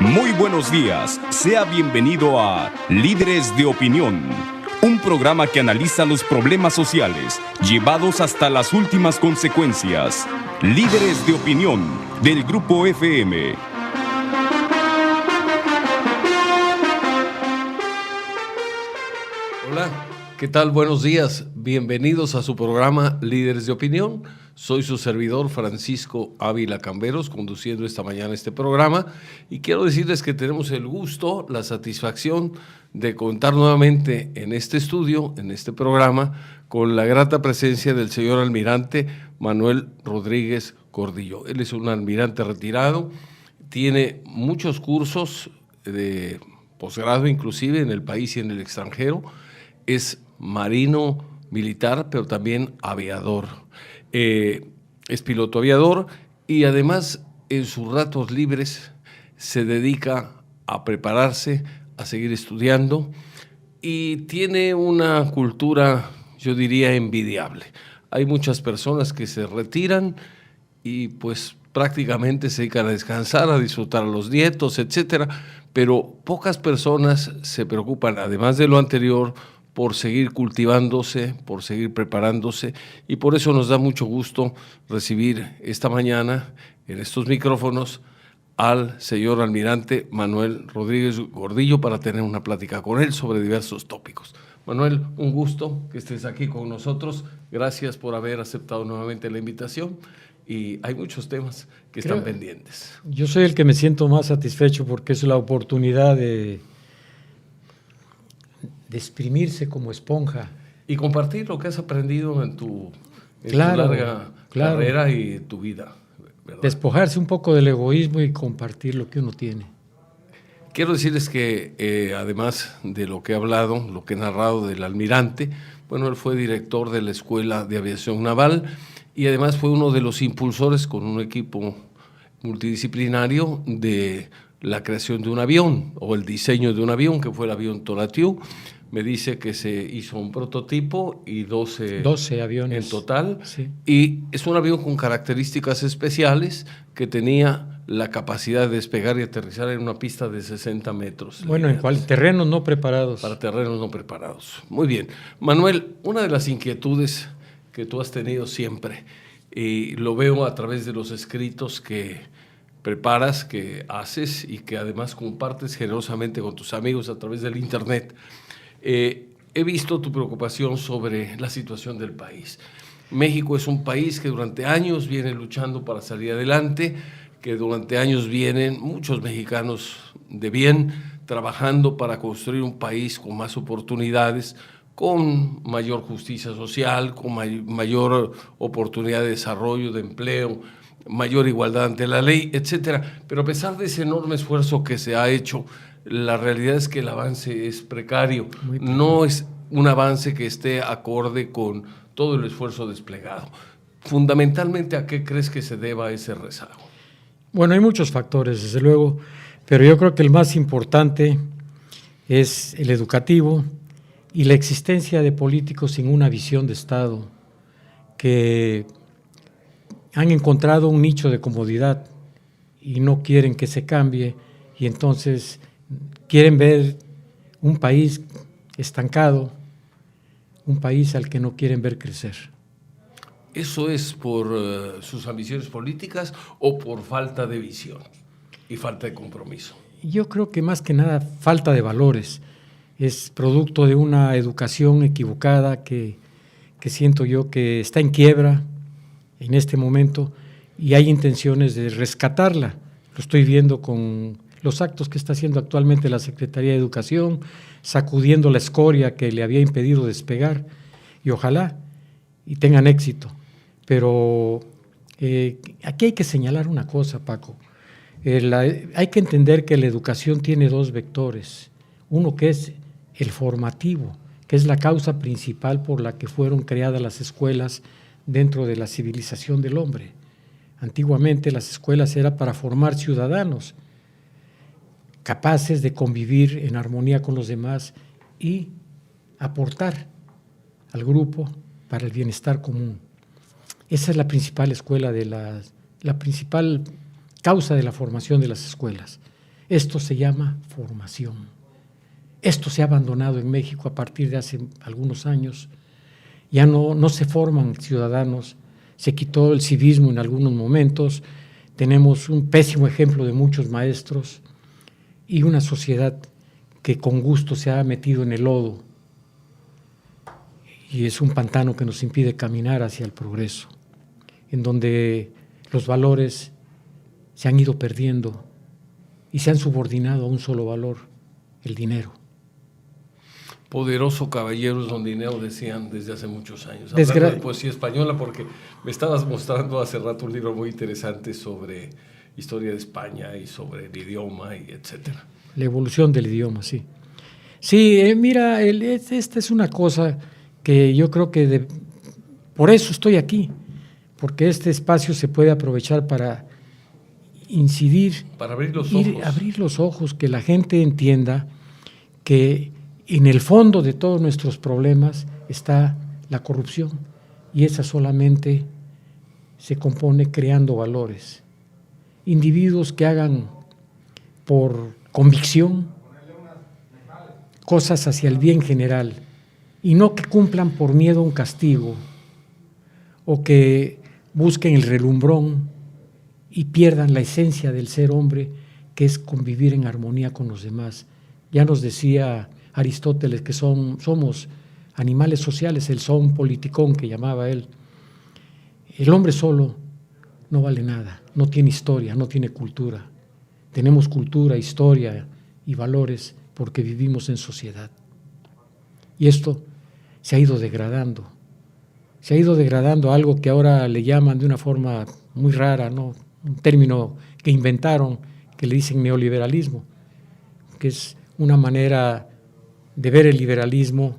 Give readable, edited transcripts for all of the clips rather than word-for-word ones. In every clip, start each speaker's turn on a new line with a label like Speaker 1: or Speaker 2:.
Speaker 1: Muy buenos días, sea bienvenido a Líderes de Opinión, un programa que analiza los problemas sociales llevados hasta las últimas consecuencias. Líderes de Opinión, del Grupo FM.
Speaker 2: Hola, ¿qué tal? Buenos días, bienvenidos a su programa Líderes de Opinión. Soy su servidor Francisco Ávila Camberos, conduciendo esta mañana este programa, y quiero decirles que tenemos el gusto, la satisfacción de contar nuevamente en este estudio, en este programa, con la grata presencia del señor almirante Manuel Rodríguez Gordillo. Él es un almirante retirado, tiene muchos cursos de posgrado inclusive en el país y en el extranjero, es marino militar, pero también aviador. Es piloto aviador y además en sus ratos libres se dedica a prepararse, a seguir estudiando y tiene una cultura, yo diría, envidiable. Hay muchas personas que se retiran y pues prácticamente se dedican a descansar, a disfrutar a los nietos, etcétera, pero pocas personas se preocupan, además de lo anterior, por seguir cultivándose, por seguir preparándose, y por eso nos da mucho gusto recibir esta mañana en estos micrófonos al señor almirante Manuel Rodríguez Gordillo para tener una plática con él sobre diversos tópicos. Manuel, un gusto que estés aquí con nosotros. Gracias por haber aceptado nuevamente la invitación y hay muchos temas que están pendientes.
Speaker 3: Yo soy el que me siento más satisfecho porque es la oportunidad de exprimirse como esponja.
Speaker 2: Y compartir lo que has aprendido en tu larga carrera y tu vida, ¿verdad?
Speaker 3: Despojarse un poco del egoísmo y compartir lo que uno tiene.
Speaker 2: Quiero decirles que además de lo que he hablado, lo que he narrado del almirante, bueno, él fue director de la Escuela de Aviación Naval y además fue uno de los impulsores con un equipo multidisciplinario de la creación de un avión o el diseño de un avión, que fue el avión Tonatiuh. Me dice que se hizo un prototipo y 12 aviones en total. Sí. Y es un avión con características especiales que tenía la capacidad de despegar y aterrizar en una pista de 60 metros.
Speaker 3: Bueno, ¿en cuál? Terrenos no preparados.
Speaker 2: Para terrenos no preparados. Muy bien. Manuel, una de las inquietudes que tú has tenido siempre, y lo veo a través de los escritos que preparas, que haces y que además compartes generosamente con tus amigos a través del internet, he visto tu preocupación sobre la situación del país. México es un país que durante años viene luchando para salir adelante, que durante años vienen muchos mexicanos de bien trabajando para construir un país con más oportunidades, con mayor justicia social, con mayor oportunidad de desarrollo, de empleo, mayor igualdad ante la ley, etcétera. Pero a pesar de ese enorme esfuerzo que se ha hecho, la realidad es que el avance es precario. No es un avance que esté acorde con todo el esfuerzo desplegado. Fundamentalmente, ¿a qué crees que se deba ese rezago?
Speaker 3: Bueno, hay muchos factores, desde luego, pero yo creo que el más importante es el educativo y la existencia de políticos sin una visión de Estado que han encontrado un nicho de comodidad y no quieren que se cambie, y entonces quieren ver un país estancado, un país al que no quieren ver crecer.
Speaker 2: ¿Eso es por sus ambiciones políticas o por falta de visión y falta de compromiso?
Speaker 3: Yo creo que más que nada falta de valores. Es producto de una educación equivocada que siento yo que está en quiebra en este momento y hay intenciones de rescatarla. Lo estoy viendo con los actos que está haciendo actualmente la Secretaría de Educación, sacudiendo la escoria que le había impedido despegar, y ojalá y tengan éxito. Pero aquí hay que señalar una cosa, Paco. Hay que entender que la educación tiene dos vectores. Uno que es el formativo, que es la causa principal por la que fueron creadas las escuelas dentro de la civilización del hombre. Antiguamente las escuelas eran para formar ciudadanos capaces de convivir en armonía con los demás y aportar al grupo para el bienestar común. Esa es la principal escuela la principal causa de la formación de las escuelas. Esto se llama formación. Esto se ha abandonado en México a partir de hace algunos años. Ya no se forman ciudadanos, se quitó el civismo en algunos momentos, tenemos un pésimo ejemplo de muchos maestros y una sociedad que con gusto se ha metido en el lodo y es un pantano que nos impide caminar hacia el progreso, en donde los valores se han ido perdiendo y se han subordinado a un solo valor, el dinero.
Speaker 2: Poderoso caballero don dinero, decían desde hace muchos años. Hablando de poesía española, porque me estabas mostrando hace rato un libro muy interesante sobre historia de España y sobre el idioma y etcétera.
Speaker 3: La evolución del idioma, sí. Sí, mira, esta es una cosa que yo creo que por eso estoy aquí, porque este espacio se puede aprovechar para incidir,
Speaker 2: para abrir los ojos.
Speaker 3: Abrir los ojos, que la gente entienda que en el fondo de todos nuestros problemas está la corrupción, y esa solamente se compone creando valores. Individuos que hagan por convicción cosas hacia el bien general y no que cumplan por miedo a un castigo o que busquen el relumbrón y pierdan la esencia del ser hombre, que es convivir en armonía con los demás. Ya nos decía Aristóteles que somos animales sociales, el son politicón que llamaba él. El hombre solo no vale nada, no tiene historia, no tiene cultura. Tenemos cultura, historia y valores porque vivimos en sociedad. Y esto se ha ido degradando. Se ha ido degradando a algo que ahora le llaman de una forma muy rara, ¿no? Un término que inventaron, que le dicen neoliberalismo, que es una manera de ver el liberalismo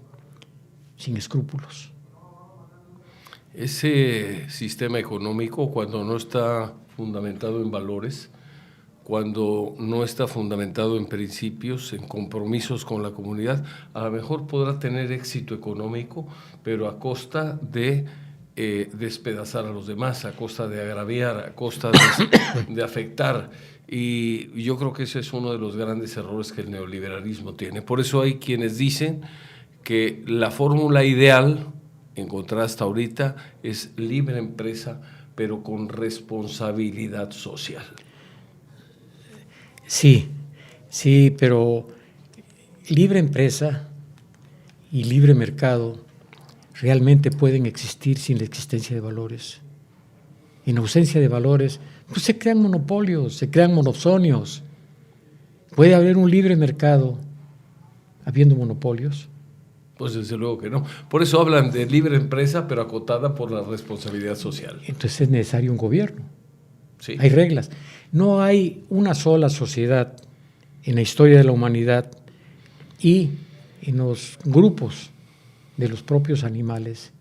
Speaker 3: sin escrúpulos.
Speaker 2: Ese sistema económico, cuando no está fundamentado en valores, cuando no está fundamentado en principios, en compromisos con la comunidad, a lo mejor podrá tener éxito económico, pero a costa de despedazar a los demás, a costa de agraviar, a costa de afectar. Y yo creo que ese es uno de los grandes errores que el neoliberalismo tiene. Por eso hay quienes dicen que la fórmula ideal, encontrada hasta ahorita, es libre empresa, pero con responsabilidad social.
Speaker 3: Sí, pero libre empresa y libre mercado realmente pueden existir sin la existencia de valores. En ausencia de valores, pues se crean monopolios, se crean monopsonios. ¿Puede haber un libre mercado habiendo monopolios?
Speaker 2: Pues desde luego que no. Por eso hablan de libre empresa, pero acotada por la responsabilidad social.
Speaker 3: Entonces es necesario un gobierno.
Speaker 2: Sí.
Speaker 3: Hay reglas. No hay una sola sociedad en la historia de la humanidad y en los grupos de los propios animales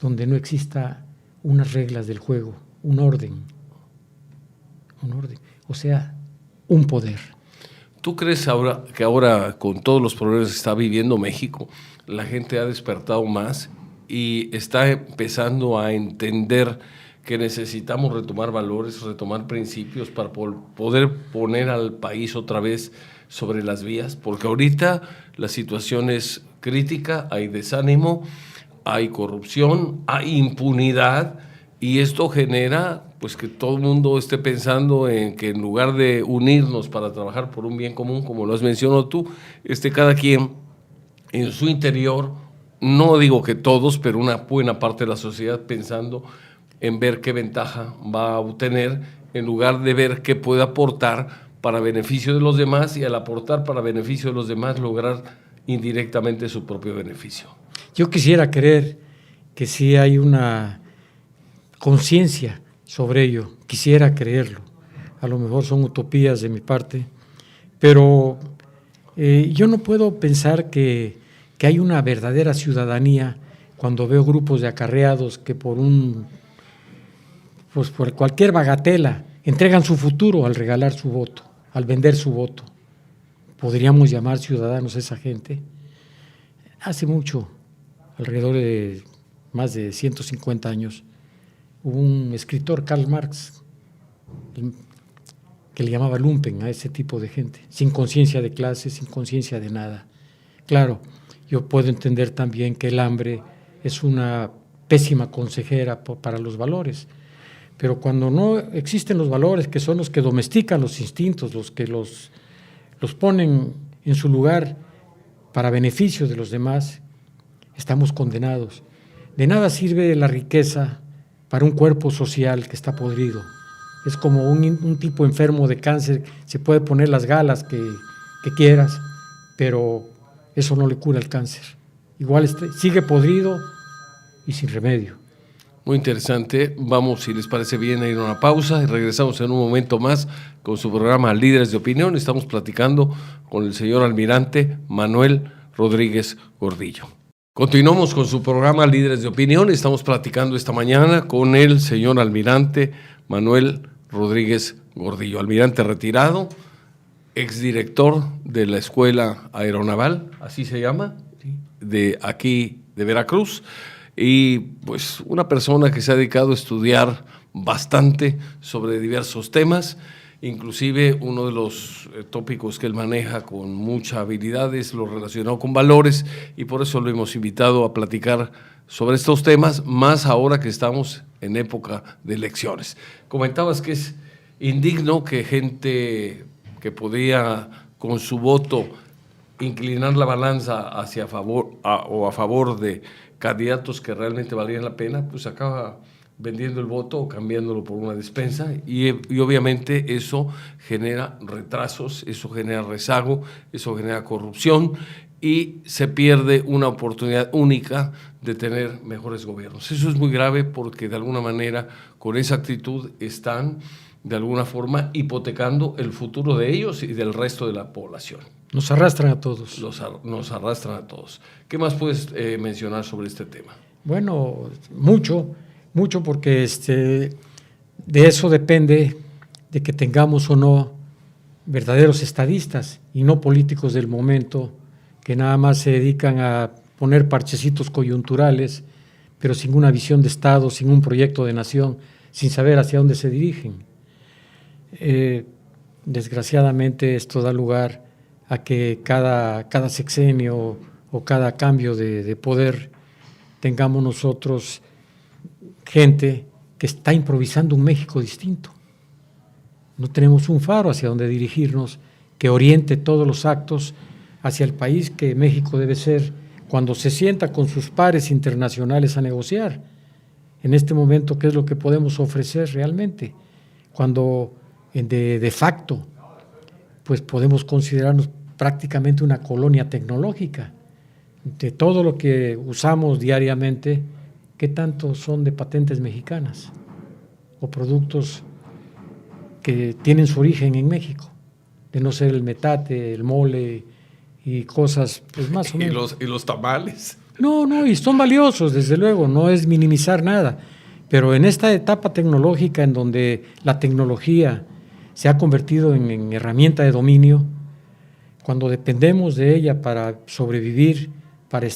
Speaker 3: donde no exista unas reglas del juego, un orden, o sea, un poder.
Speaker 2: ¿Tú crees que ahora con todos los problemas que está viviendo México, la gente ha despertado más y está empezando a entender que necesitamos retomar valores, retomar principios para poder poner al país otra vez sobre las vías? Porque ahorita la situación es crítica, hay desánimo, hay corrupción, hay impunidad, y esto genera pues que todo el mundo esté pensando en que en lugar de unirnos para trabajar por un bien común, como lo has mencionado tú, cada quien en su interior, no digo que todos, pero una buena parte de la sociedad pensando en ver qué ventaja va a obtener, en lugar de ver qué puede aportar para beneficio de los demás, y al aportar para beneficio de los demás lograr indirectamente su propio beneficio.
Speaker 3: Yo quisiera creer que sí hay una conciencia sobre ello, quisiera creerlo. A lo mejor son utopías de mi parte, pero yo no puedo pensar que hay una verdadera ciudadanía cuando veo grupos de acarreados que por cualquier bagatela entregan su futuro al regalar su voto, al vender su voto. ¿Podríamos llamar ciudadanos a esa gente? Hace mucho, alrededor de más de 150 años, hubo un escritor, Karl Marx, que le llamaba lumpen a ese tipo de gente, sin conciencia de clase, sin conciencia de nada. Claro, yo puedo entender también que el hambre es una pésima consejera para los valores, pero cuando no existen los valores, que son los que domestican los instintos, los que los ponen en su lugar para beneficio de los demás, estamos condenados. De nada sirve la riqueza para un cuerpo social que está podrido. Es como un tipo enfermo de cáncer, se puede poner las galas que quieras, pero eso no le cura el cáncer. Igual sigue podrido y sin remedio.
Speaker 2: Muy interesante. Vamos, si les parece bien, a ir a una pausa y regresamos en un momento más con su programa Líderes de Opinión. Estamos platicando con el señor almirante Manuel Rodríguez Gordillo. Continuamos con su programa Líderes de Opinión. Estamos platicando esta mañana con el señor almirante Manuel Rodríguez Gordillo, almirante retirado, exdirector de la Escuela Aeronaval, así se llama, de aquí de Veracruz, y pues una persona que se ha dedicado a estudiar bastante sobre diversos temas. Inclusive uno de los tópicos que él maneja con mucha habilidad es lo relacionado con valores, y por eso lo hemos invitado a platicar sobre estos temas, más ahora que estamos en época de elecciones. Comentabas que es indigno que gente que podría con su voto inclinar la balanza hacia favor o a favor de candidatos que realmente valían la pena, pues acaba vendiendo el voto o cambiándolo por una despensa, y obviamente eso genera retrasos, eso genera rezago, eso genera corrupción, y se pierde una oportunidad única de tener mejores gobiernos. Eso es muy grave porque de alguna manera con esa actitud están de alguna forma hipotecando el futuro de ellos y del resto de la población.
Speaker 3: Nos arrastran a todos.
Speaker 2: Nos arrastran a todos. ¿Qué más puedes mencionar sobre este tema?
Speaker 3: Bueno, mucho porque de eso depende de que tengamos o no verdaderos estadistas y no políticos del momento que nada más se dedican a poner parchecitos coyunturales, pero sin una visión de Estado, sin un proyecto de nación, sin saber hacia dónde se dirigen. Desgraciadamente esto da lugar a que cada sexenio o cada cambio de poder tengamos nosotros gente que está improvisando un México distinto. No tenemos un faro hacia donde dirigirnos que oriente todos los actos hacia el país que México debe ser cuando se sienta con sus pares internacionales a negociar. En este momento, ¿qué es lo que podemos ofrecer realmente? Cuando de facto pues podemos considerarnos prácticamente una colonia tecnológica. De todo lo que usamos diariamente, ¿qué tanto son de patentes mexicanas o productos que tienen su origen en México? De no ser el metate, el mole y cosas pues más o menos.
Speaker 2: ¿Y los tamales?
Speaker 3: No, y son valiosos, desde luego, no es minimizar nada, pero en esta etapa tecnológica en donde la tecnología se ha convertido en herramienta de dominio, cuando dependemos de ella para sobrevivir, para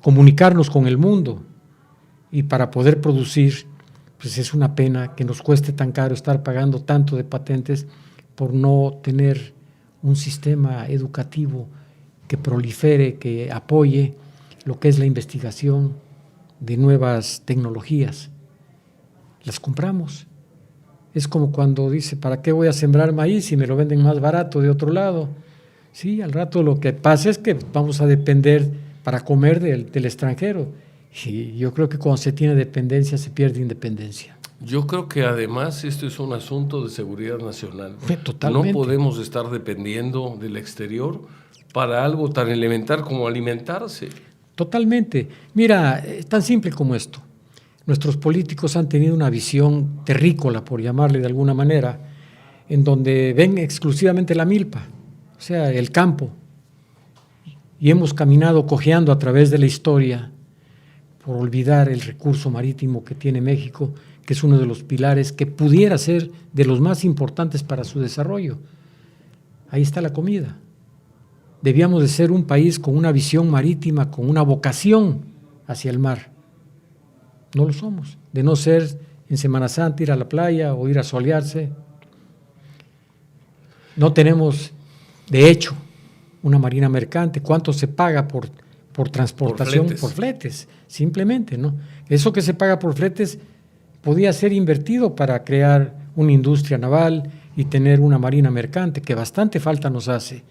Speaker 3: comunicarnos con el mundo y para poder producir, pues es una pena que nos cueste tan caro estar pagando tanto de patentes por no tener un sistema educativo que prolifere, que apoye lo que es la investigación de nuevas tecnologías. Las compramos. Es como cuando dice, ¿para qué voy a sembrar maíz si me lo venden más barato de otro lado? Sí, al rato lo que pasa es que vamos a depender para comer del extranjero. Y yo creo que cuando se tiene dependencia se pierde independencia.
Speaker 2: Yo creo que además esto es un asunto de seguridad nacional.
Speaker 3: Totalmente.
Speaker 2: No podemos estar dependiendo del exterior para algo tan elemental como alimentarse.
Speaker 3: Totalmente. Mira, es tan simple como esto. Nuestros políticos han tenido una visión terrícola, por llamarle de alguna manera, en donde ven exclusivamente la milpa, o sea, el campo. Y hemos caminado cojeando a través de la historia por olvidar el recurso marítimo que tiene México, que es uno de los pilares que pudiera ser de los más importantes para su desarrollo. Ahí está la comida. Debíamos de ser un país con una visión marítima, con una vocación hacia el mar. No lo somos. De no ser en Semana Santa ir a la playa o ir a solearse. No tenemos, de hecho, una marina mercante. ¿Cuánto se paga por transportación? Por fletes, simplemente, ¿no? Eso que se paga por fletes podía ser invertido para crear una industria naval y tener una marina mercante, que bastante falta nos hace.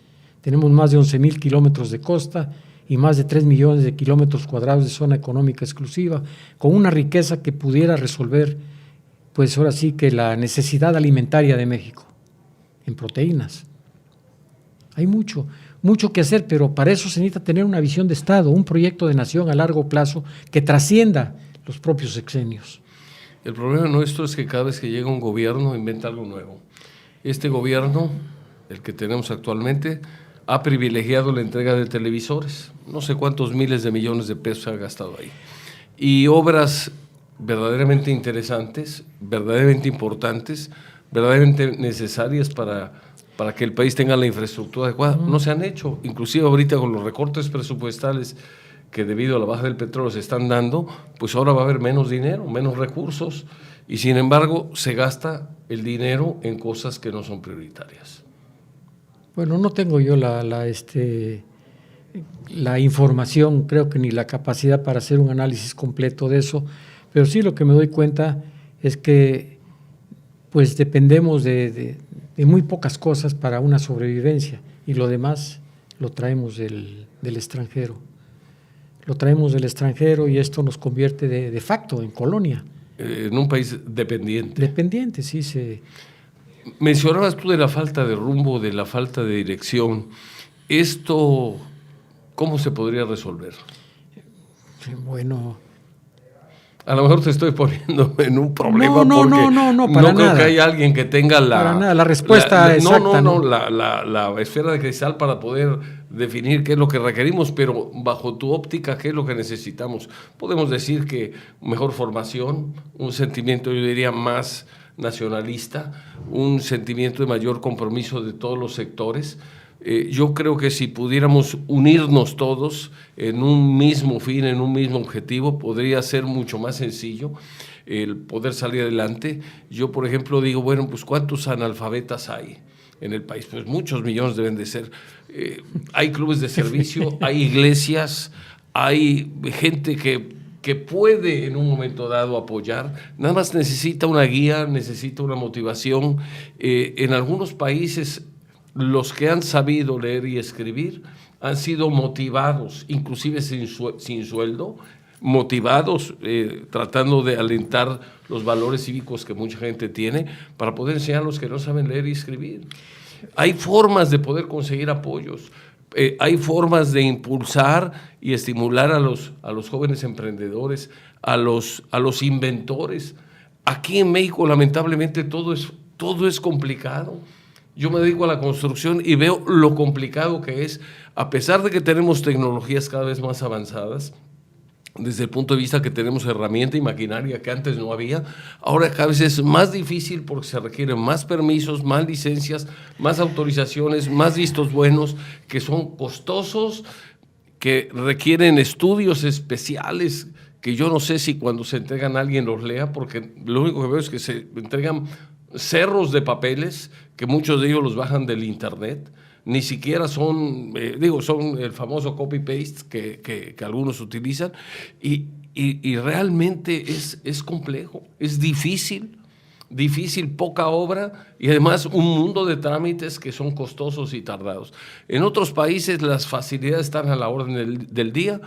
Speaker 3: Tenemos más de 11,000 kilómetros de costa y más de 3 millones de kilómetros cuadrados de zona económica exclusiva, con una riqueza que pudiera resolver, pues ahora sí que la necesidad alimentaria de México, en proteínas. Hay mucho que hacer, pero para eso se necesita tener una visión de Estado, un proyecto de nación a largo plazo que trascienda los propios sexenios.
Speaker 2: El problema nuestro es que cada vez que llega un gobierno inventa algo nuevo. Este gobierno, el que tenemos actualmente, ha privilegiado la entrega de televisores. No sé cuántos miles de millones de pesos se ha gastado ahí. Y obras verdaderamente interesantes, verdaderamente importantes, verdaderamente necesarias para que el país tenga la infraestructura adecuada, no se han hecho. Inclusive ahorita con los recortes presupuestales que debido a la baja del petróleo se están dando, pues ahora va a haber menos dinero, menos recursos, y sin embargo se gasta el dinero en cosas que no son prioritarias.
Speaker 3: Bueno, no tengo yo la información, creo que ni la capacidad para hacer un análisis completo de eso, pero sí lo que me doy cuenta es que pues dependemos de muy pocas cosas para una sobrevivencia, y lo demás lo traemos del extranjero. Lo traemos del extranjero y esto nos convierte de facto en colonia.
Speaker 2: En un país dependiente.
Speaker 3: Dependiente, sí.
Speaker 2: Mencionabas tú de la falta de rumbo, de la falta de dirección. ¿Esto cómo se podría resolver?
Speaker 3: Bueno,
Speaker 2: a lo mejor te estoy poniendo en un problema
Speaker 3: no, para
Speaker 2: no creo que haya alguien que tenga
Speaker 3: la respuesta exacta.
Speaker 2: La esfera de cristal para poder definir qué es lo que requerimos, pero bajo tu óptica, ¿qué es lo que necesitamos? Podemos decir que mejor formación, un sentimiento, yo diría, más nacionalista, un sentimiento de mayor compromiso de todos los sectores. Yo creo que si pudiéramos unirnos todos en un mismo fin, en un mismo objetivo, podría ser mucho más sencillo el poder salir adelante. Yo, por ejemplo, digo, bueno, pues ¿cuántos analfabetas hay en el país? Pues muchos millones deben de ser. Hay clubes de servicio, hay iglesias, hay gente que puede en un momento dado apoyar, nada más necesita una guía, necesita una motivación. En algunos países los que han sabido leer y escribir han sido motivados, inclusive sin sueldo, motivados, tratando de alentar los valores cívicos que mucha gente tiene para poder enseñar a los que no saben leer y escribir. Hay formas de poder conseguir apoyos, hay formas de impulsar y estimular a los jóvenes emprendedores, a los inventores. Aquí en México, lamentablemente, todo es complicado. Yo me dedico a la construcción y veo lo complicado que es, a pesar de que tenemos tecnologías cada vez más avanzadas, desde el punto de vista que tenemos herramienta y maquinaria que antes no había, ahora cada vez es más difícil porque se requieren más permisos, más licencias, más autorizaciones, más vistos buenos, que son costosos, que requieren estudios especiales, que yo no sé si cuando se entregan a alguien los lea, porque lo único que veo es que se entregan cerros de papeles, que muchos de ellos los bajan del internet, ni siquiera son, son el famoso copy-paste que algunos utilizan, y realmente es complejo, es difícil, poca obra, y además un mundo de trámites que son costosos y tardados. En otros países las facilidades están a la orden del día.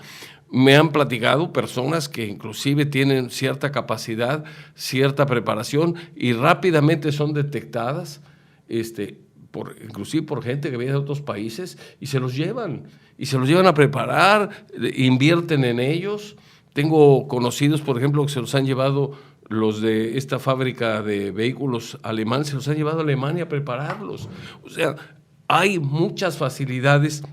Speaker 2: Me han platicado personas que inclusive tienen cierta capacidad, cierta preparación, y rápidamente son detectadas, inclusive por gente que viene de otros países, y se los llevan a preparar, invierten en ellos. Tengo conocidos, por ejemplo, que se los han llevado los de esta fábrica de vehículos alemán, se los han llevado a Alemania a prepararlos. O sea, hay muchas facilidades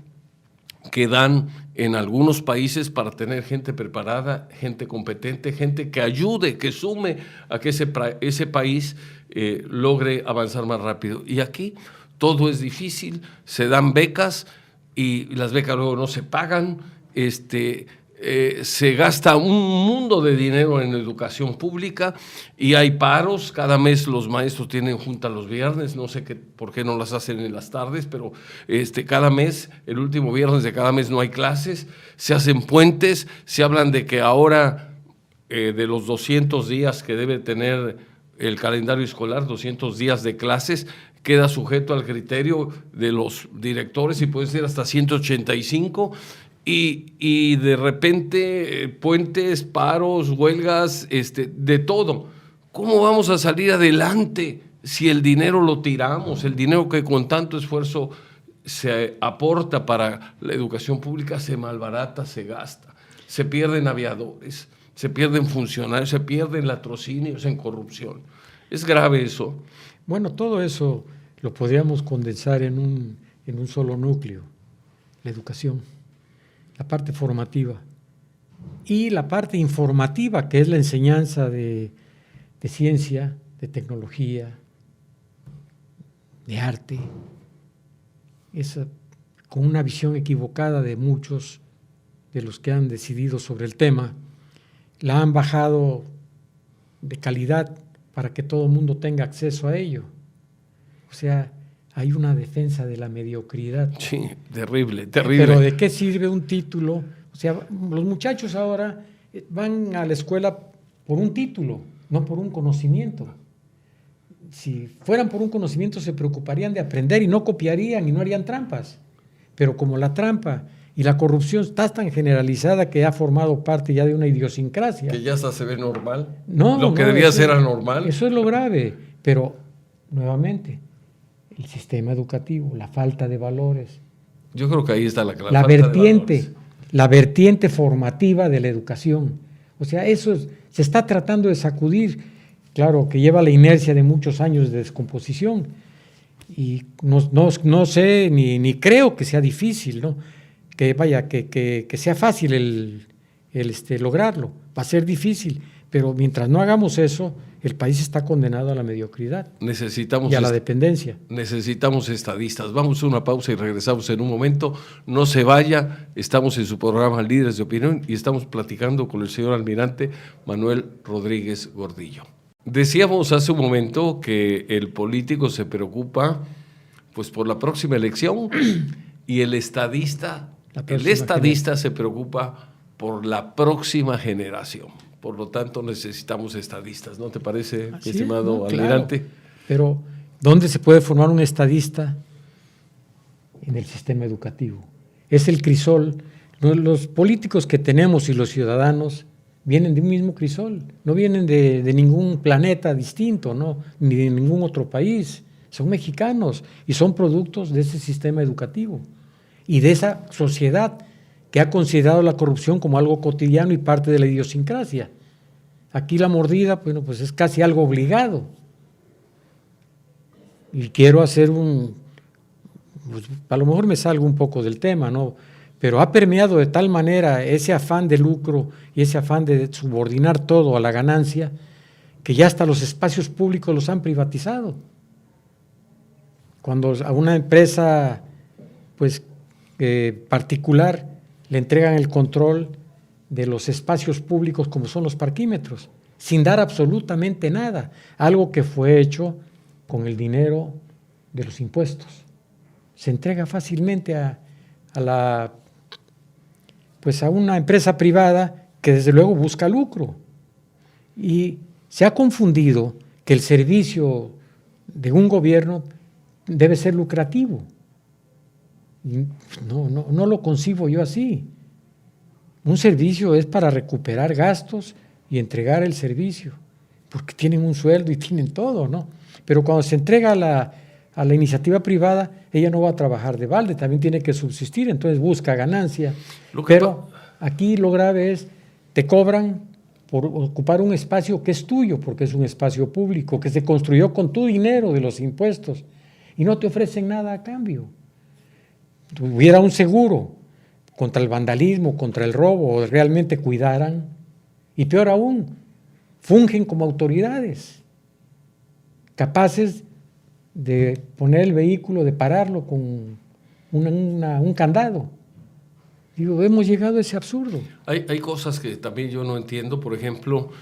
Speaker 2: que dan en algunos países para tener gente preparada, gente competente, gente que ayude, que sume a que ese país logre avanzar más rápido. Y aquí todo es difícil, se dan becas y las becas luego no se pagan. se gasta un mundo de dinero en educación pública y hay paros. Cada mes los maestros tienen junta los viernes, no sé por qué no las hacen en las tardes, pero cada mes, el último viernes de cada mes no hay clases, se hacen puentes, se hablan de que ahora de los 200 días que debe tener el calendario escolar, 200 días de clases, queda sujeto al criterio de los directores y puede ser hasta 185. Y de repente puentes, paros, huelgas, de todo. ¿Cómo vamos a salir adelante si el dinero lo tiramos? El dinero que con tanto esfuerzo se aporta para la educación pública se malbarata, se gasta. Se pierden aviadores, se pierden funcionarios, se pierden latrocinios en corrupción. Es grave eso.
Speaker 3: Bueno, todo eso lo podríamos condensar en un solo núcleo, la educación. La parte formativa y la parte informativa, que es la enseñanza de ciencia, de tecnología, de arte, esa, con una visión equivocada de muchos de los que han decidido sobre el tema, la han bajado de calidad para que todo el mundo tenga acceso a ello. O sea, hay una defensa de la mediocridad.
Speaker 2: Sí, terrible, terrible.
Speaker 3: Pero ¿de qué sirve un título? O sea, los muchachos ahora van a la escuela por un título, no por un conocimiento. Si fueran por un conocimiento se preocuparían de aprender y no copiarían y no harían trampas. Pero como la trampa y la corrupción está tan generalizada que ha formado parte ya de una idiosincrasia.
Speaker 2: Que ya hasta se ve normal.
Speaker 3: No,
Speaker 2: lo que debía ser anormal.
Speaker 3: Eso es lo grave. Pero, nuevamente, el sistema educativo, la falta de valores.
Speaker 2: Yo creo que ahí está la
Speaker 3: vertiente formativa de la educación. O sea, se está tratando de sacudir, claro, que lleva la inercia de muchos años de descomposición. Y no sé, ni creo que sea difícil, ¿no? Que sea fácil el lograrlo. Va a ser difícil, pero mientras no hagamos eso, el país está condenado a la mediocridad y a la dependencia.
Speaker 2: Necesitamos estadistas. Vamos a una pausa y regresamos en un momento. No se vaya, estamos en su programa Líderes de Opinión y estamos platicando con el señor almirante Manuel Rodríguez Gordillo. Decíamos hace un momento que el político se preocupa pues, por la próxima elección y el estadista se preocupa por la próxima generación. Por lo tanto, necesitamos estadistas, ¿no te parece, mi estimado almirante?
Speaker 3: Claro. Pero, ¿dónde se puede formar un estadista? En el sistema educativo. Es el crisol. Los políticos que tenemos y los ciudadanos vienen de un mismo crisol. No vienen de ningún planeta distinto, ¿no? Ni de ningún otro país. Son mexicanos y son productos de ese sistema educativo y de esa sociedad que ha considerado la corrupción como algo cotidiano y parte de la idiosincrasia. Aquí la mordida, bueno, pues es casi algo obligado. Y quiero hacer pues, a lo mejor me salgo un poco del tema, ¿no? Pero ha permeado de tal manera ese afán de lucro y ese afán de subordinar todo a la ganancia, que ya hasta los espacios públicos los han privatizado. Cuando a una empresa, pues, particular le entregan el control de los espacios públicos como son los parquímetros, sin dar absolutamente nada, algo que fue hecho con el dinero de los impuestos. Se entrega fácilmente a una empresa privada que desde luego busca lucro. Y se ha confundido que el servicio de un gobierno debe ser lucrativo. No lo concibo yo así. Un servicio es para recuperar gastos y entregar el servicio, porque tienen un sueldo y tienen todo, ¿no? Pero cuando se entrega a la iniciativa privada, ella no va a trabajar de balde, también tiene que subsistir, entonces busca ganancia. Pero aquí lo grave es, te cobran por ocupar un espacio que es tuyo, porque es un espacio público, que se construyó con tu dinero de los impuestos, y no te ofrecen nada a cambio. Hubiera un seguro contra el vandalismo, contra el robo, o realmente cuidaran, y peor aún, fungen como autoridades, capaces de poner el vehículo, de pararlo con un candado. Digo, hemos llegado a ese absurdo.
Speaker 2: Hay cosas que también yo no entiendo. Por ejemplo,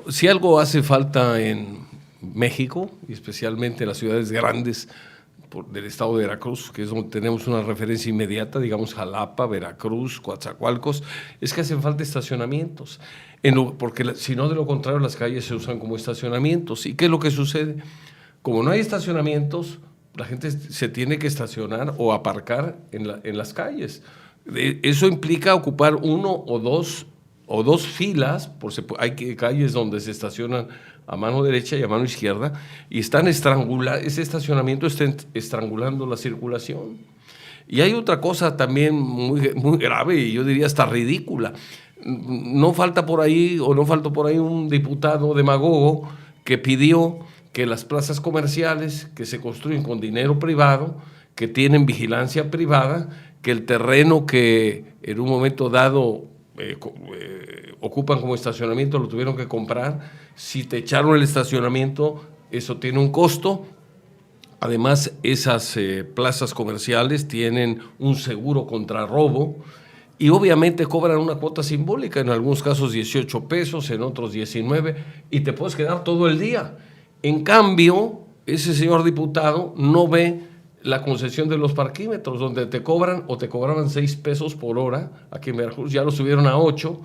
Speaker 2: si algo hace falta en México, y especialmente en las ciudades grandes del estado de Veracruz, que es donde tenemos una referencia inmediata, digamos Jalapa, Veracruz, Coatzacoalcos, es que hacen falta estacionamientos, porque si no, de lo contrario, las calles se usan como estacionamientos. ¿Y qué es lo que sucede? Como no hay estacionamientos, la gente se tiene que estacionar o aparcar en las calles. Eso implica ocupar uno o dos filas, hay calles donde se estacionan a mano derecha y a mano izquierda, y ese estacionamiento está estrangulando la circulación. Y hay otra cosa también muy, muy grave, y yo diría hasta ridícula. No faltó por ahí un diputado demagogo que pidió que las plazas comerciales que se construyen con dinero privado, que tienen vigilancia privada, que el terreno que en un momento dado ocupan como estacionamiento lo tuvieron que comprar. Si te echaron el estacionamiento, eso tiene un costo. Además, esas plazas comerciales tienen un seguro contra robo y obviamente cobran una cuota simbólica, en algunos casos 18 pesos, en otros 19, y te puedes quedar todo el día. En cambio, ese señor diputado no ve la concesión de los parquímetros, donde te cobraban 6 pesos por hora. Aquí en Veracruz ya lo subieron a 8,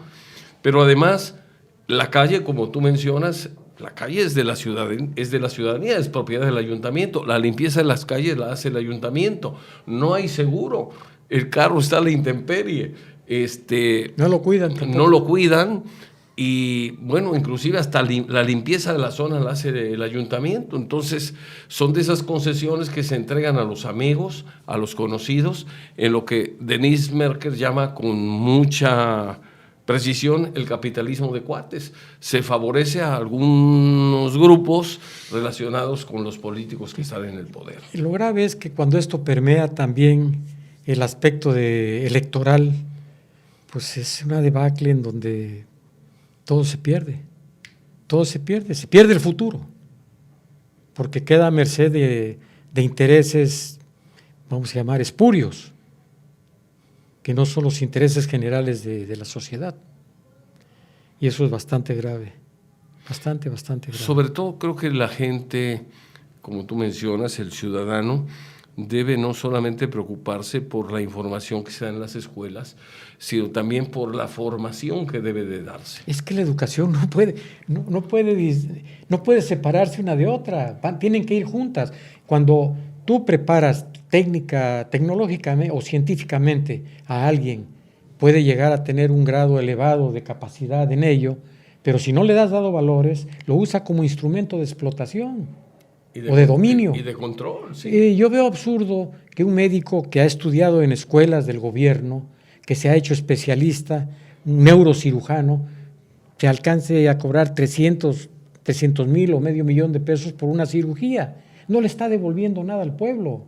Speaker 2: pero además la calle, como tú mencionas, la calle es de la ciudadanía, es propiedad del ayuntamiento. La limpieza de las calles la hace el ayuntamiento. No hay seguro, el carro está a la intemperie.
Speaker 3: No lo cuidan tampoco.
Speaker 2: No lo cuidan. Y bueno, inclusive hasta la limpieza de la zona la hace el ayuntamiento. Entonces son de esas concesiones que se entregan a los amigos, a los conocidos, en lo que Denise Merker llama con mucha precisión el capitalismo de cuates. Se favorece a algunos grupos relacionados con los políticos que están en el poder.
Speaker 3: Y lo grave es que cuando esto permea también el aspecto electoral, pues es una debacle en donde todo se pierde, se pierde el futuro, porque queda a merced de intereses, vamos a llamar, espurios, que no son los intereses generales de la sociedad. Y eso es bastante grave, bastante grave.
Speaker 2: Sobre todo creo que la gente, como tú mencionas, el ciudadano, debe no solamente preocuparse por la información que se da en las escuelas, sino también por la formación que debe de darse.
Speaker 3: Es que la educación no puede separarse una de otra, tienen que ir juntas. Cuando tú preparas tecnológicamente o científicamente a alguien, puede llegar a tener un grado elevado de capacidad en ello, pero si no le das dado valores, lo usa como instrumento de explotación. O de dominio.
Speaker 2: Y de control, sí.
Speaker 3: Yo veo absurdo que un médico que ha estudiado en escuelas del gobierno, que se ha hecho especialista, un neurocirujano, se alcance a cobrar 300,000 o medio millón de pesos por una cirugía. No le está devolviendo nada al pueblo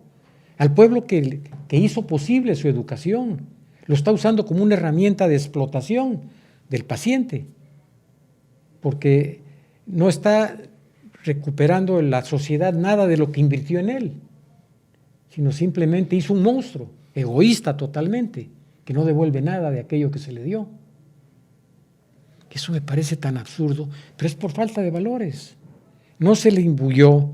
Speaker 3: que hizo posible su educación. Lo está usando como una herramienta de explotación del paciente, porque no está recuperando en la sociedad nada de lo que invirtió en él, sino simplemente hizo un monstruo, egoísta totalmente, que no devuelve nada de aquello que se le dio. Eso me parece tan absurdo, pero es por falta de valores. No se le imbuyó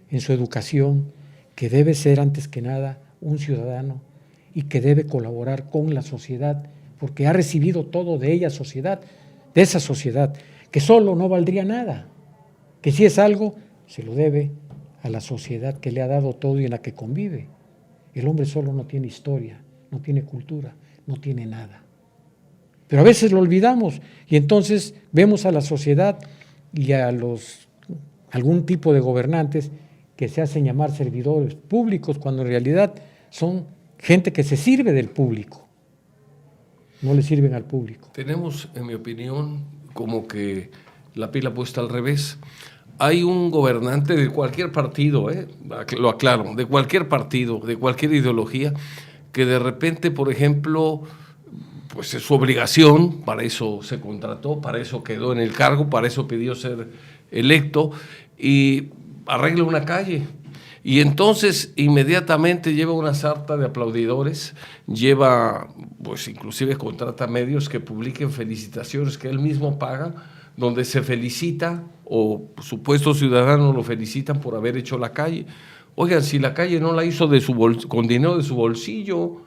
Speaker 3: en su educación que debe ser antes que nada un ciudadano y que debe colaborar con la sociedad, porque ha recibido todo de esa sociedad, que solo no valdría nada. Que si es algo, se lo debe a la sociedad que le ha dado todo y en la que convive. El hombre solo no tiene historia, no tiene cultura, no tiene nada. Pero a veces lo olvidamos y entonces vemos a la sociedad y a algún tipo de gobernantes que se hacen llamar servidores públicos, cuando en realidad son gente que se sirve del público, no le sirven al público.
Speaker 2: Tenemos, en mi opinión, como que la pila puesta al revés. Hay un gobernante de cualquier partido, lo aclaro, de cualquier partido, de cualquier ideología, que de repente, por ejemplo, pues es su obligación, para eso se contrató, para eso quedó en el cargo, para eso pidió ser electo, y arregla una calle. Y entonces inmediatamente lleva una sarta de aplaudidores, lleva, pues inclusive contrata medios que publiquen felicitaciones que él mismo paga, donde se felicita o supuestos ciudadanos lo felicitan por haber hecho la calle. Oigan, si la calle no la hizo con dinero de su bolsillo,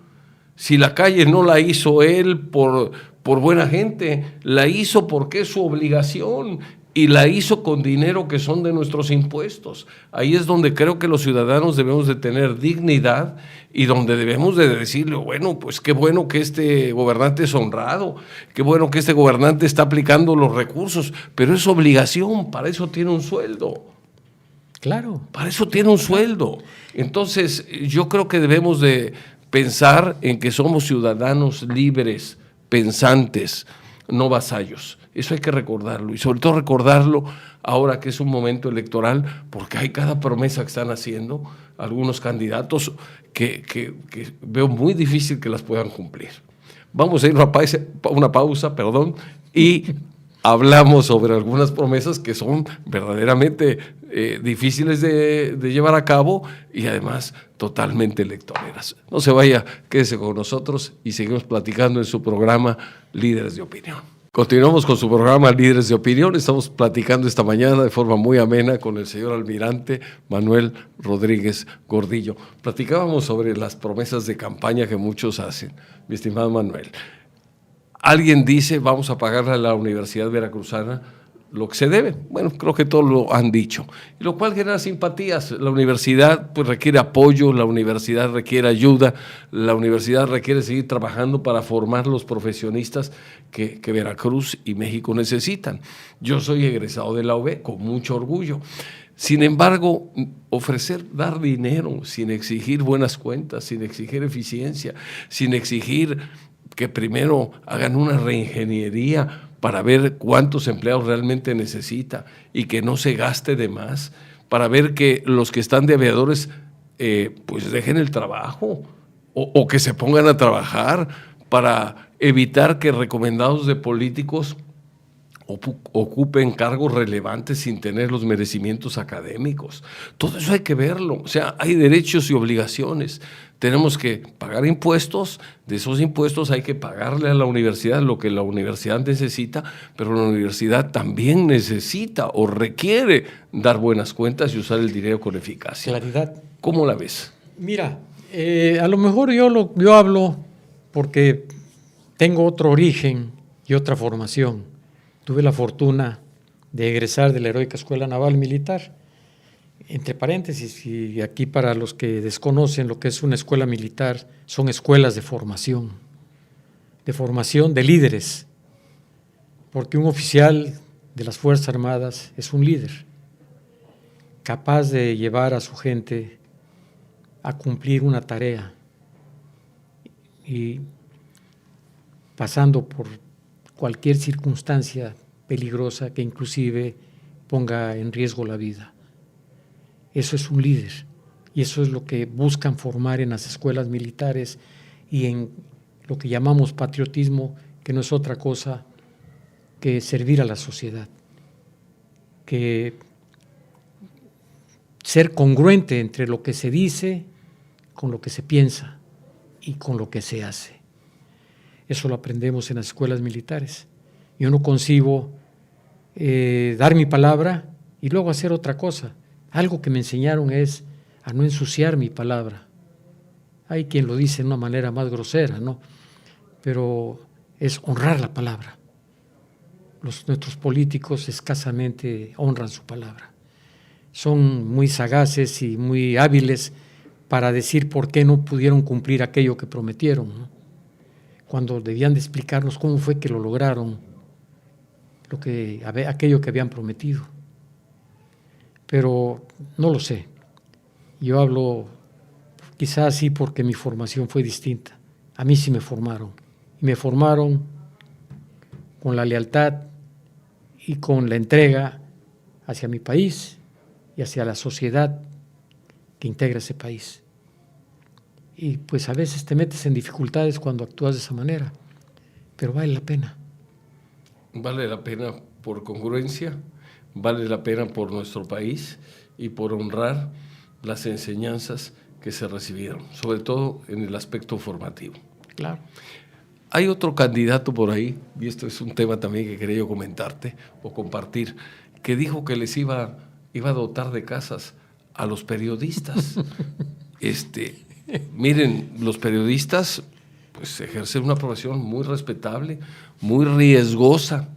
Speaker 2: si la calle no la hizo él por buena gente, la hizo porque es su obligación y la hizo con dinero que son de nuestros impuestos. Ahí es donde creo que los ciudadanos debemos de tener dignidad y donde debemos de decirle, bueno, pues qué bueno que este gobernante es honrado, qué bueno que este gobernante está aplicando los recursos, pero es obligación, para eso tiene un sueldo.
Speaker 3: Claro.
Speaker 2: Para eso tiene un sueldo. Entonces, yo creo que debemos de pensar en que somos ciudadanos libres, pensantes, no vasallos. Eso hay que recordarlo, y sobre todo recordarlo ahora que es un momento electoral, porque hay cada promesa que están haciendo algunos candidatos que veo muy difícil que las puedan cumplir. Vamos a ir a una pausa, y hablamos sobre algunas promesas que son verdaderamente difíciles de llevar a cabo y además totalmente electoreras. No se vaya, quédese con nosotros y seguimos platicando en su programa Líderes de Opinión. Continuamos con su programa Líderes de Opinión. Estamos platicando esta mañana de forma muy amena con el señor almirante Manuel Rodríguez Gordillo. Platicábamos sobre las promesas de campaña que muchos hacen, mi estimado Manuel. Alguien dice, vamos a pagarle a la Universidad Veracruzana lo que se debe. Bueno, creo que todos lo han dicho, y lo cual genera simpatías. La universidad pues requiere apoyo, la universidad requiere ayuda, la universidad requiere seguir trabajando para formar los profesionistas que Veracruz y México necesitan. Yo soy egresado de la UB con mucho orgullo. Sin embargo, dar dinero sin exigir buenas cuentas, sin exigir eficiencia, sin exigir que primero hagan una reingeniería para ver cuántos empleados realmente necesita y que no se gaste de más, para ver que los que están de aviadores pues dejen el trabajo o que se pongan a trabajar, para evitar que recomendados de políticos ocupen cargos relevantes sin tener los merecimientos académicos. Todo eso hay que verlo. O sea, hay derechos y obligaciones. Tenemos que pagar impuestos, de esos impuestos hay que pagarle a la universidad lo que la universidad necesita, pero la universidad también necesita o requiere dar buenas cuentas y usar el dinero con eficacia.
Speaker 3: Claridad.
Speaker 2: ¿Cómo la ves?
Speaker 3: Mira, a lo mejor yo hablo porque tengo otro origen y otra formación. Tuve la fortuna de egresar de la Heroica Escuela Naval Militar. Entre paréntesis, y aquí para los que desconocen lo que es una escuela militar, son escuelas de formación de líderes, porque un oficial de las Fuerzas Armadas es un líder, capaz de llevar a su gente a cumplir una tarea y pasando por cualquier circunstancia peligrosa que inclusive ponga en riesgo la vida. Eso es un líder, y eso es lo que buscan formar en las escuelas militares y en lo que llamamos patriotismo, que no es otra cosa que servir a la sociedad, que ser congruente entre lo que se dice con lo que se piensa y con lo que se hace. Eso lo aprendemos en las escuelas militares. Yo no concibo dar mi palabra y luego hacer otra cosa. Algo que me enseñaron es a no ensuciar mi palabra. Hay quien lo dice de una manera más grosera, ¿no? Pero es honrar la palabra. Nuestros políticos escasamente honran su palabra. Son muy sagaces y muy hábiles para decir por qué no pudieron cumplir aquello que prometieron, ¿no? Cuando debían de explicarnos cómo fue que lo lograron, aquello que habían prometido. Pero no lo sé. Yo hablo quizás sí porque mi formación fue distinta. A mí sí me formaron. Y me formaron con la lealtad y con la entrega hacia mi país y hacia la sociedad que integra ese país. Y pues a veces te metes en dificultades cuando actúas de esa manera, pero vale la pena.
Speaker 2: Vale la pena por congruencia, vale la pena por nuestro país y por honrar las enseñanzas que se recibieron, sobre todo en el aspecto formativo.
Speaker 3: Claro.
Speaker 2: Hay otro candidato por ahí, y esto es un tema también que quería yo comentarte o compartir, que dijo que les iba a dotar de casas a los periodistas. Miren, los periodistas pues ejercen una profesión muy respetable, muy riesgosa,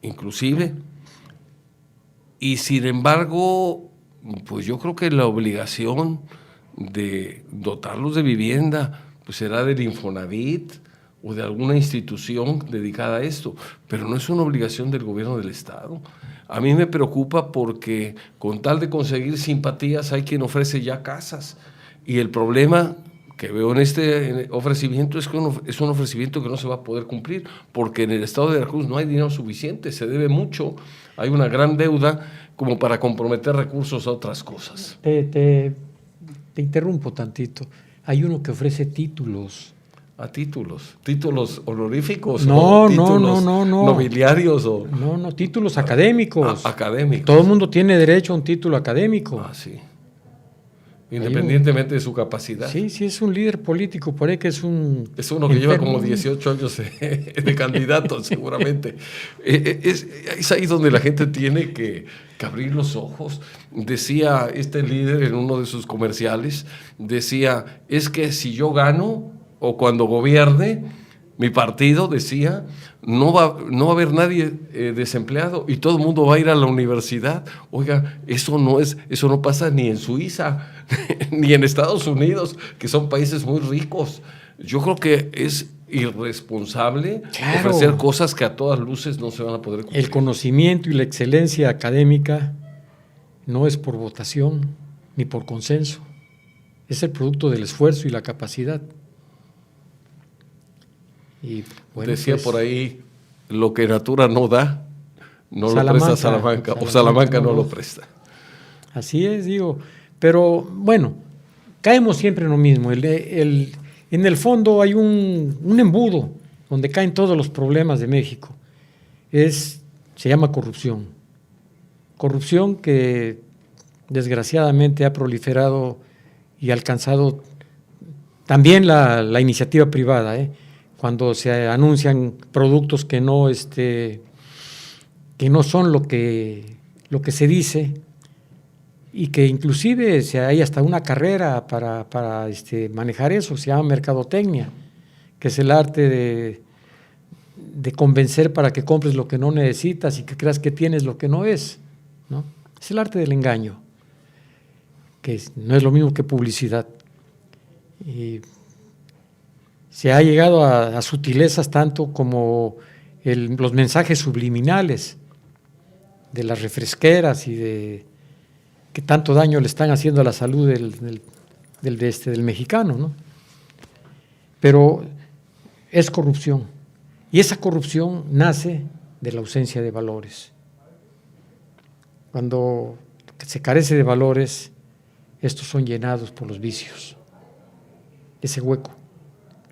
Speaker 2: inclusive, y sin embargo, pues yo creo que la obligación de dotarlos de vivienda pues será del Infonavit o de alguna institución dedicada a esto, pero no es una obligación del gobierno del Estado. A mí me preocupa porque con tal de conseguir simpatías hay quien ofrece ya casas, y el problema que veo en este ofrecimiento es que es un ofrecimiento que no se va a poder cumplir, porque en el estado de Veracruz no hay dinero suficiente, se debe mucho, hay una gran deuda como para comprometer recursos a otras cosas.
Speaker 3: Te interrumpo tantito. Hay uno que ofrece títulos.
Speaker 2: ¿A títulos honoríficos?
Speaker 3: No,
Speaker 2: o títulos
Speaker 3: no.
Speaker 2: nobiliarios o
Speaker 3: No, títulos académicos.
Speaker 2: Académicos.
Speaker 3: Todo el mundo tiene derecho a un título académico.
Speaker 2: Sí. Independientemente de su capacidad.
Speaker 3: Sí, es un líder político, por ahí que es un...
Speaker 2: Es uno que lleva como 18 años de candidato, seguramente. Es ahí donde la gente tiene que abrir los ojos. Decía este líder en uno de sus comerciales, decía, es que si yo gano o cuando gobierne, mi partido, decía, no va a haber nadie desempleado y todo el mundo va a ir a la universidad. Oiga, eso no pasa ni en Suiza, ni en Estados Unidos, que son países muy ricos. Yo creo que es irresponsable ofrecer cosas que a todas luces no se van a poder cumplir.
Speaker 3: El conocimiento y la excelencia académica no es por votación ni por consenso. Es el producto del esfuerzo y la capacidad. Y bueno,
Speaker 2: decía
Speaker 3: pues,
Speaker 2: por ahí, lo que Natura no da, no lo presta Salamanca, o Salamanca no lo presta.
Speaker 3: Así es, digo. Pero bueno, caemos siempre en lo mismo. En el fondo hay un embudo donde caen todos los problemas de México. Se llama corrupción. Corrupción que desgraciadamente ha proliferado y alcanzado también la iniciativa privada, cuando se anuncian productos que no son lo que se dice, y que inclusive hay hasta una carrera para manejar eso, se llama mercadotecnia, que es el arte de convencer para que compres lo que no necesitas y que creas que tienes lo que no es, ¿no? Es el arte del engaño, que no es lo mismo que publicidad. Y se ha llegado a sutilezas tanto como los mensajes subliminales de las refresqueras y que tanto daño le están haciendo a la salud del mexicano, ¿no? Pero es corrupción, y esa corrupción nace de la ausencia de valores. Cuando se carece de valores, estos son llenados por los vicios. Ese hueco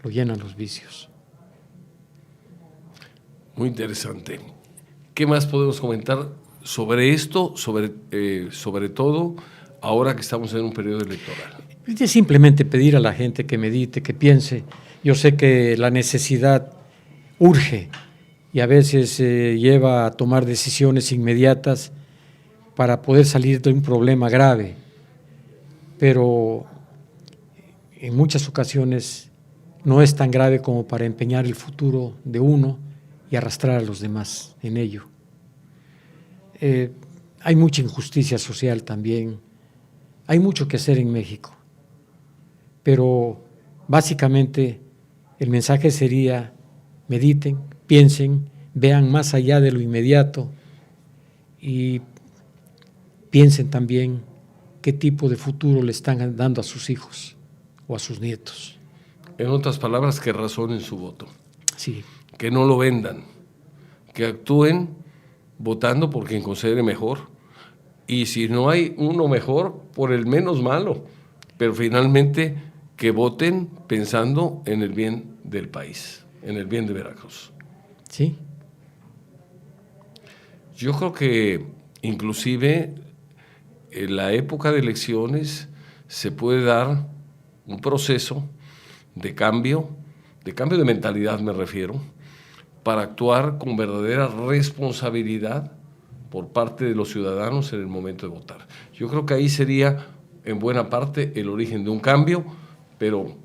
Speaker 3: lo llenan los vicios.
Speaker 2: Muy interesante. ¿Qué más podemos comentar sobre esto, sobre todo ahora que estamos en un periodo electoral?
Speaker 3: Es simplemente pedir a la gente que medite, que piense. Yo sé que la necesidad urge y a veces lleva a tomar decisiones inmediatas para poder salir de un problema grave, pero en muchas ocasiones no es tan grave como para empeñar el futuro de uno y arrastrar a los demás en ello. Hay mucha injusticia social también, hay mucho que hacer en México, pero básicamente el mensaje sería: mediten, piensen, vean más allá de lo inmediato y piensen también qué tipo de futuro le están dando a sus hijos o a sus nietos.
Speaker 2: En otras palabras, que razonen su voto.
Speaker 3: Sí.
Speaker 2: Que no lo vendan, que actúen votando por quien considere mejor, y si no hay uno mejor, por el menos malo, pero finalmente que voten pensando en el bien del país, en el bien de Veracruz.
Speaker 3: Sí.
Speaker 2: Yo creo que inclusive en la época de elecciones se puede dar un proceso de cambio de mentalidad me refiero, para actuar con verdadera responsabilidad por parte de los ciudadanos en el momento de votar. Yo creo que ahí sería en buena parte el origen de un cambio, pero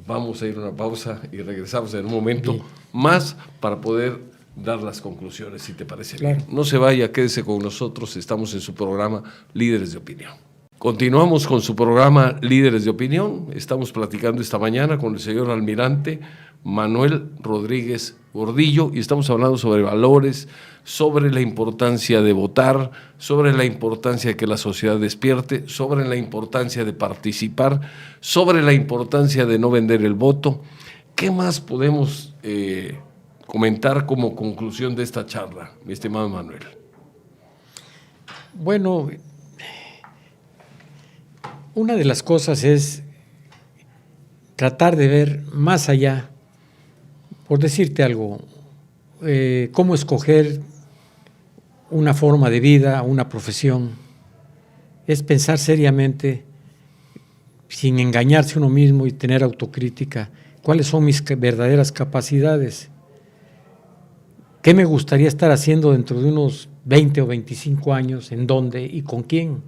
Speaker 2: vamos a ir a una pausa y regresamos en un momento más para poder dar las conclusiones, si te parece bien. No se vaya, quédese con nosotros, estamos en su programa Líderes de Opinión. Continuamos con su programa Líderes de Opinión. Estamos platicando esta mañana con el señor almirante Manuel Rodríguez Gordillo y estamos hablando sobre valores, sobre la importancia de votar, sobre la importancia de que la sociedad despierte, sobre la importancia de participar, sobre la importancia de no vender el voto. ¿Qué más podemos comentar como conclusión de esta charla, mi estimado Manuel?
Speaker 3: Bueno, una de las cosas es tratar de ver más allá, por decirte algo, cómo escoger una forma de vida, una profesión, es pensar seriamente, sin engañarse uno mismo y tener autocrítica, cuáles son mis verdaderas capacidades, qué me gustaría estar haciendo dentro de unos 20 o 25 años, en dónde y con quién.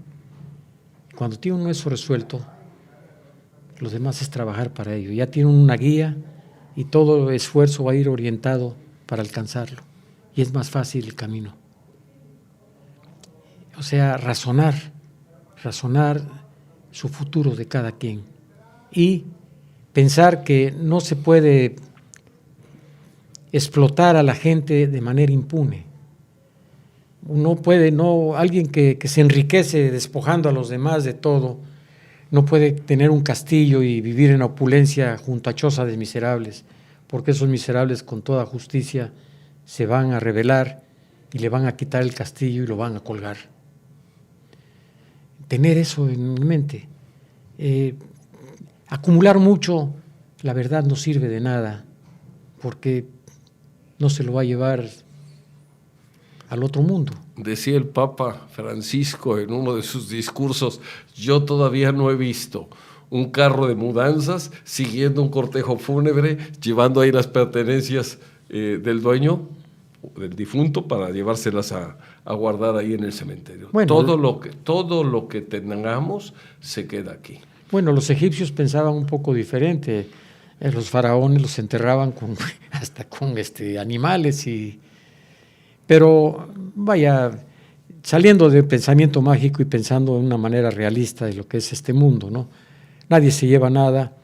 Speaker 3: Cuando tiene uno eso resuelto, los demás es trabajar para ello. Ya tiene una guía y todo el esfuerzo va a ir orientado para alcanzarlo. Y es más fácil el camino. O sea, razonar su futuro de cada quien. Y pensar que no se puede explotar a la gente de manera impune. Alguien que se enriquece despojando a los demás de todo, no puede tener un castillo y vivir en opulencia junto a choza de miserables, porque esos miserables con toda justicia se van a rebelar y le van a quitar el castillo y lo van a colgar. Tener eso en mente. Acumular mucho, la verdad no sirve de nada, porque no se lo va a llevar al otro mundo.
Speaker 2: Decía el Papa Francisco en uno de sus discursos, yo todavía no he visto un carro de mudanzas siguiendo un cortejo fúnebre, llevando ahí las pertenencias del dueño, del difunto, para llevárselas a guardar ahí en el cementerio. Bueno, todo lo que tengamos se queda aquí.
Speaker 3: Bueno, los egipcios pensaban un poco diferente. Los faraones los enterraban hasta con animales Pero vaya, saliendo del pensamiento mágico y pensando de una manera realista de lo que es este mundo, ¿no? Nadie se lleva nada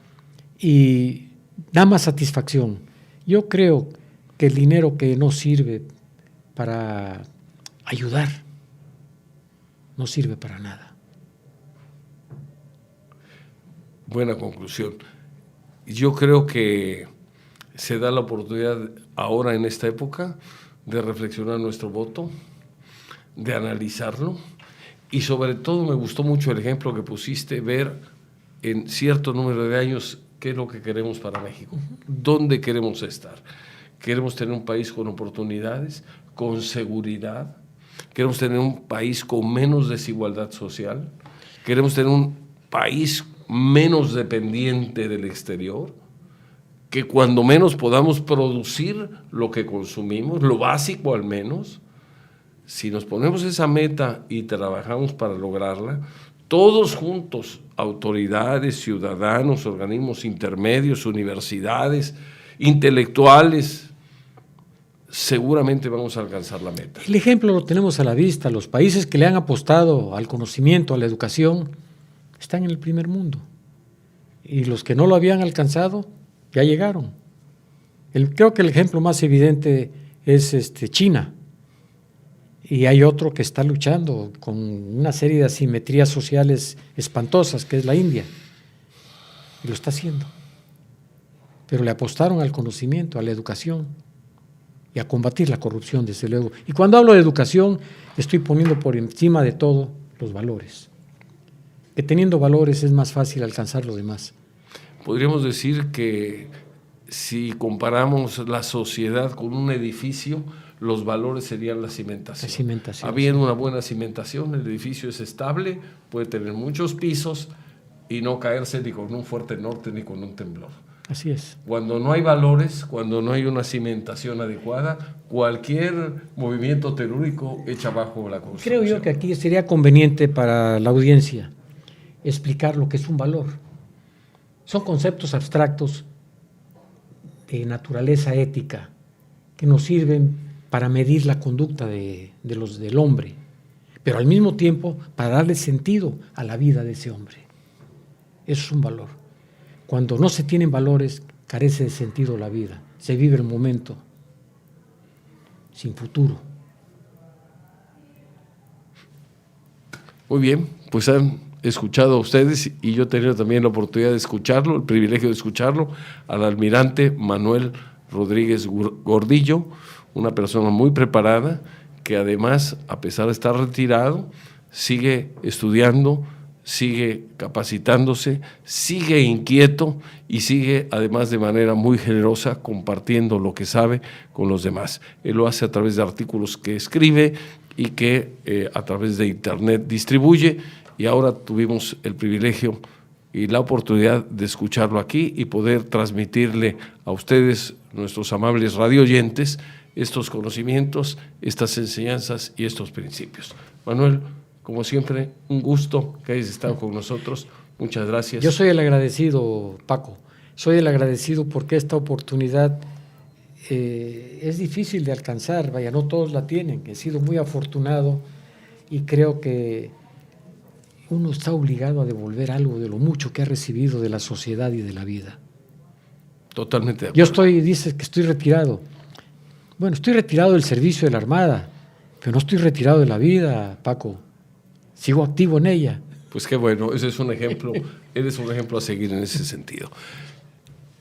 Speaker 3: y da más satisfacción. Yo creo que el dinero que no sirve para ayudar no sirve para nada.
Speaker 2: Buena conclusión. Yo creo que se da la oportunidad ahora en esta época de reflexionar nuestro voto, de analizarlo y sobre todo me gustó mucho el ejemplo que pusiste, ver en cierto número de años qué es lo que queremos para México, dónde queremos estar. Queremos tener un país con oportunidades, con seguridad, queremos tener un país con menos desigualdad social, queremos tener un país menos dependiente del exterior, que cuando menos podamos producir lo que consumimos, lo básico al menos. Si nos ponemos esa meta y trabajamos para lograrla, todos juntos, autoridades, ciudadanos, organismos intermedios, universidades, intelectuales, seguramente vamos a alcanzar la meta.
Speaker 3: El ejemplo lo tenemos a la vista. Los países que le han apostado al conocimiento, a la educación, están en el primer mundo. Y los que no lo habían alcanzado, ya llegaron. Creo que el ejemplo más evidente es China. Y hay otro que está luchando con una serie de asimetrías sociales espantosas, que es la India. Y lo está haciendo. Pero le apostaron al conocimiento, a la educación y a combatir la corrupción, desde luego. Y cuando hablo de educación, estoy poniendo por encima de todo los valores. Que teniendo valores es más fácil alcanzar lo demás.
Speaker 2: Podríamos decir que si comparamos la sociedad con un edificio, los valores serían la cimentación.
Speaker 3: La cimentación,
Speaker 2: Habiendo una buena cimentación, el edificio es estable, puede tener muchos pisos y no caerse ni con un fuerte norte ni con un temblor.
Speaker 3: Así es.
Speaker 2: Cuando no hay valores, cuando no hay una cimentación adecuada, cualquier movimiento telúrico echa abajo la construcción.
Speaker 3: Creo yo que aquí sería conveniente para la audiencia explicar lo que es un valor. Son conceptos abstractos de naturaleza ética que nos sirven para medir la conducta del hombre, pero al mismo tiempo para darle sentido a la vida de ese hombre. Eso es un valor. Cuando no se tienen valores, carece de sentido la vida. Se vive el momento sin futuro.
Speaker 2: Muy bien, pues han escuchado a ustedes y yo he tenido también la oportunidad de escucharlo, el privilegio de escucharlo, al almirante Manuel Rodríguez Gordillo, una persona muy preparada que además, a pesar de estar retirado, sigue estudiando, sigue capacitándose, sigue inquieto y sigue además de manera muy generosa compartiendo lo que sabe con los demás. Él lo hace a través de artículos que escribe y que a través de internet distribuye, y ahora tuvimos el privilegio y la oportunidad de escucharlo aquí y poder transmitirle a ustedes, nuestros amables radioyentes, estos conocimientos, estas enseñanzas y estos principios. Manuel, como siempre, un gusto que hayas estado con nosotros. Muchas gracias.
Speaker 3: Yo soy el agradecido, Paco. Soy el agradecido porque esta oportunidad es difícil de alcanzar. Vaya, no todos la tienen. He sido muy afortunado y creo que uno está obligado a devolver algo de lo mucho que ha recibido de la sociedad y de la vida.
Speaker 2: Totalmente de acuerdo.
Speaker 3: Dices que estoy retirado. Bueno, estoy retirado del servicio de la Armada, pero no estoy retirado de la vida, Paco. Sigo activo en ella.
Speaker 2: Pues qué bueno, ese es un ejemplo, eres un ejemplo a seguir en ese sentido.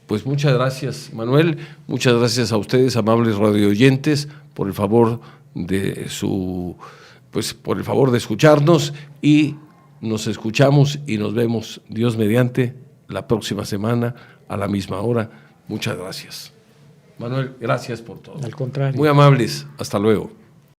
Speaker 2: Pues muchas gracias, Manuel, muchas gracias a ustedes, amables radioyentes, por el favor de por el favor de escucharnos, y nos escuchamos y nos vemos, Dios mediante, la próxima semana a la misma hora. Muchas gracias. Manuel, gracias por todo.
Speaker 3: Al contrario.
Speaker 2: Muy amables, hasta luego.